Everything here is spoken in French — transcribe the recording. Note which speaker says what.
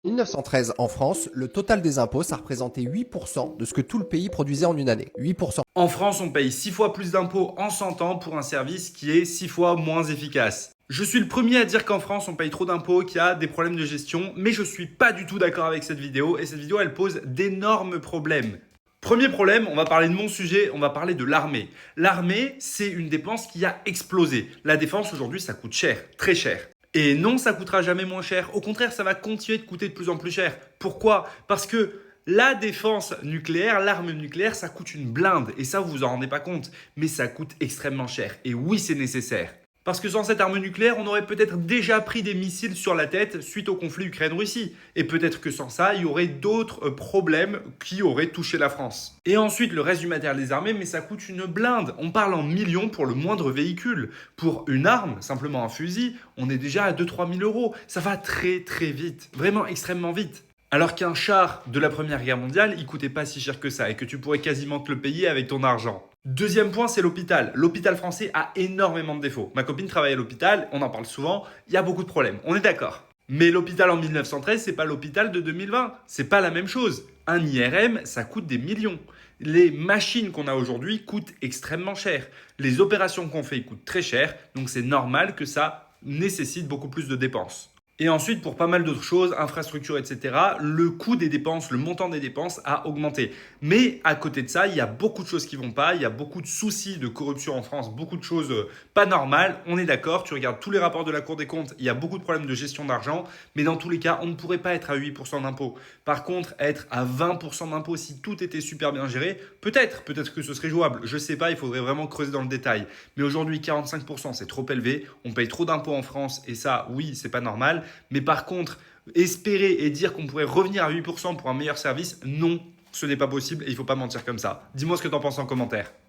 Speaker 1: En 1913, en France, le total des impôts, ça représentait 8% de ce que tout le pays produisait en une année. 8%.
Speaker 2: En France, on paye 6 fois plus d'impôts en 100 ans pour un service qui est 6 fois moins efficace. Je suis le premier à dire qu'en France, on paye trop d'impôts, qu'il y a des problèmes de gestion, mais je suis pas du tout d'accord avec cette vidéo, et cette vidéo, elle pose d'énormes problèmes. Premier problème, on va parler de mon sujet, on va parler de l'armée. L'armée, c'est une dépense qui a explosé. La défense, aujourd'hui, ça coûte cher, très cher. Et non, ça coûtera jamais moins cher. Au contraire, ça va continuer de coûter de plus en plus cher. Pourquoi? Parce que la défense nucléaire, l'arme nucléaire, ça coûte une blinde. Et ça, vous vous en rendez pas compte. Mais ça coûte extrêmement cher. Et oui, c'est nécessaire. Parce que sans cette arme nucléaire, on aurait peut-être déjà pris des missiles sur la tête suite au conflit Ukraine-Russie. Et peut-être que sans ça, il y aurait d'autres problèmes qui auraient touché la France. Et ensuite, le reste du matériel des armées, mais ça coûte une blinde. On parle en millions pour le moindre véhicule. Pour une arme, simplement un fusil, on est déjà à 2-3 000 euros. Ça va très très vite, vraiment extrêmement vite. Alors qu'un char de la Première Guerre mondiale, il coûtait pas si cher que ça et que tu pourrais quasiment te le payer avec ton argent. Deuxième point, c'est l'hôpital. L'hôpital français a énormément de défauts. Ma copine travaille à l'hôpital, on en parle souvent, il y a beaucoup de problèmes, on est d'accord. Mais l'hôpital en 1913, c'est pas l'hôpital de 2020, c'est pas la même chose. Un IRM, ça coûte des millions. Les machines qu'on a aujourd'hui coûtent extrêmement cher. Les opérations qu'on fait coûtent très cher, donc c'est normal que ça nécessite beaucoup plus de dépenses. Et ensuite, pour pas mal d'autres choses, infrastructures, etc., le coût des dépenses, le montant des dépenses a augmenté. Mais à côté de ça, il y a beaucoup de choses qui vont pas, il y a beaucoup de soucis de corruption en France, beaucoup de choses pas normales. On est d'accord, tu regardes tous les rapports de la Cour des comptes, il y a beaucoup de problèmes de gestion d'argent, mais dans tous les cas, on ne pourrait pas être à 8% d'impôts. Par contre, être à 20% d'impôts si tout était super bien géré, peut-être que ce serait jouable. Je sais pas, il faudrait vraiment creuser dans le détail. Mais aujourd'hui, 45%, c'est trop élevé. On paye trop d'impôts en France et ça, oui, c'est pas normal. Mais par contre, espérer et dire qu'on pourrait revenir à 8% pour un meilleur service, non, ce n'est pas possible et il ne faut pas mentir comme ça. Dis-moi ce que tu en penses en commentaire.